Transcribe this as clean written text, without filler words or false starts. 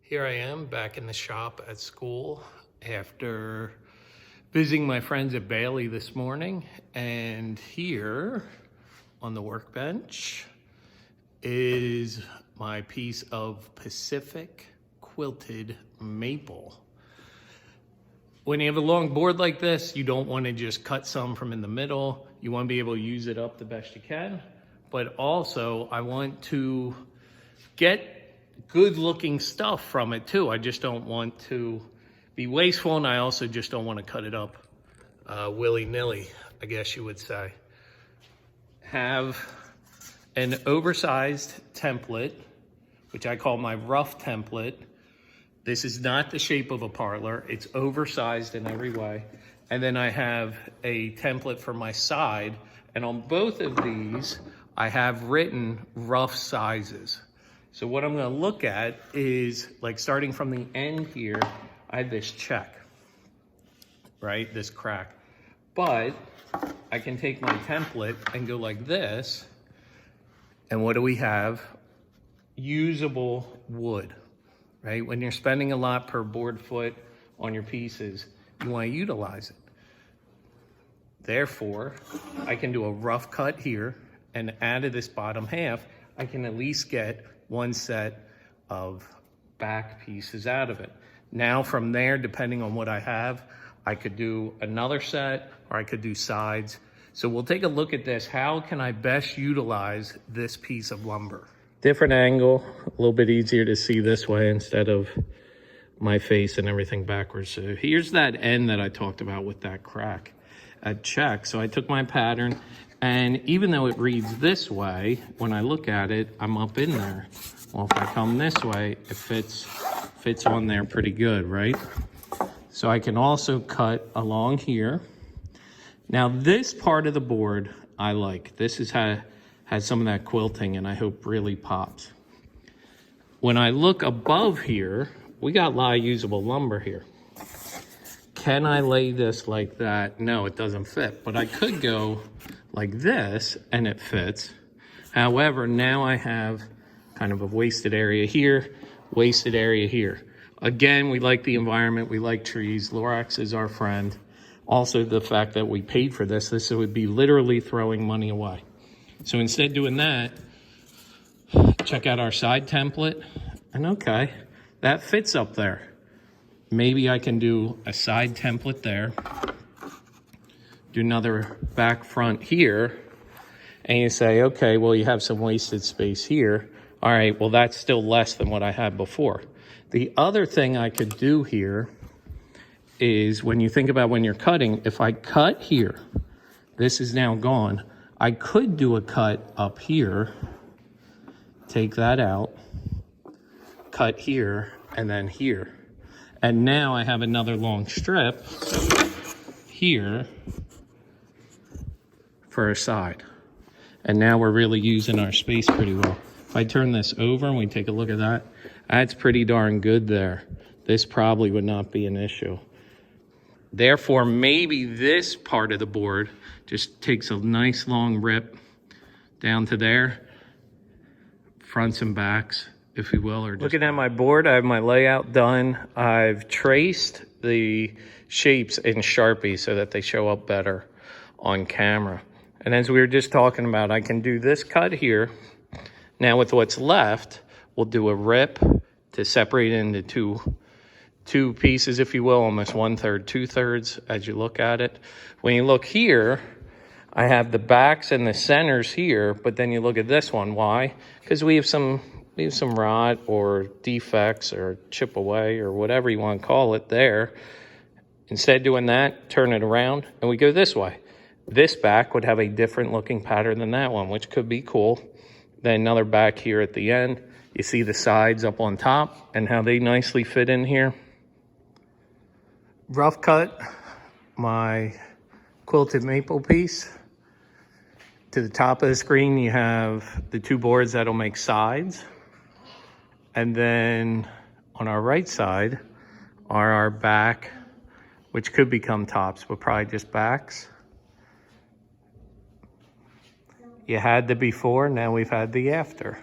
Here I am back in the shop at school after visiting my friends at Bailey this morning, and here on the workbench is my piece of Pacific quilted maple. When you have a long board like this, you don't want to just cut some from in the middle. You want to be able to use it up the best you can, but also I want to get good looking stuff from it too. I just don't want to be wasteful, and I also just don't want to cut it up willy-nilly, I guess you would say. Have an oversized template, which I call my rough template. This is not the shape of a parlor. It's oversized in every way. And then I have a template for my side, and on both of these I have written rough sizes. So what I'm gonna look at is, like, starting from the end here, I have this check, right? This crack. But I can take my template and go like this, and what do we have? Usable wood, right? When you're spending a lot per board foot on your pieces, you wanna utilize it. Therefore, I can do a rough cut here, and out of this bottom half, I can at least get one set of back pieces out of it. Now from there, depending on what I have, I could do another set, or I could do sides. So we'll take a look at this. How can I best utilize this piece of lumber? Different angle, a little bit easier to see this way instead of my face and everything backwards. So here's that end that I talked about with that crack at check. So I took my pattern, and even though it reads this way, when I look at it, I'm up in there. Well, if I come this way, it fits on there pretty good, right? So I can also cut along here. Now this part of the board I like. This has some of that quilting, and I hope really pops. When I look above here, we got a lot of usable lumber here. Can I lay this like that? No, it doesn't fit, but I could go like this and it fits. However, now I have kind of a wasted area here, wasted area here. Again, we like the environment, we like trees. Lorax is our friend. Also, the fact that we paid for this would be literally throwing money away. So instead of doing that, check out our side template, and okay, that fits up there. Maybe I can do a side template there, do another back front here, and you say, okay, well, you have some wasted space here. All right, well, that's still less than what I had before. The other thing I could do here is, when you think about when you're cutting, if I cut here, this is now gone. I could do a cut up here, take that out, cut here, and then here. And now I have another long strip here for a side. And now we're really using our space pretty well. If I turn this over and we take a look at that, that's pretty darn good there. This probably would not be an issue. Therefore, maybe this part of the board just takes a nice long rip down to there, fronts and backs, if you will. Or just looking at my board, I have my layout done. I've traced the shapes in Sharpie so that they show up better on camera. And as we were just talking about, I can do this cut here. Now with what's left, we'll do a rip to separate it into two pieces, if you will, almost 1/3, 2/3 as you look at it. When you look here, I have the backs and the centers here, but then you look at this one. Why? Because we have some rot or defects or chip away or whatever you want to call it there. Instead of doing that, turn it around and we go this way. This back would have a different looking pattern than that one, which could be cool. Then another back here at the end. You see the sides up on top and how they nicely fit in here. Rough cut my quilted maple piece. To the top of the screen, you have the two boards that'll make sides. And then on our right side are our back, which could become tops, but probably just backs. You had the before, now we've had the after.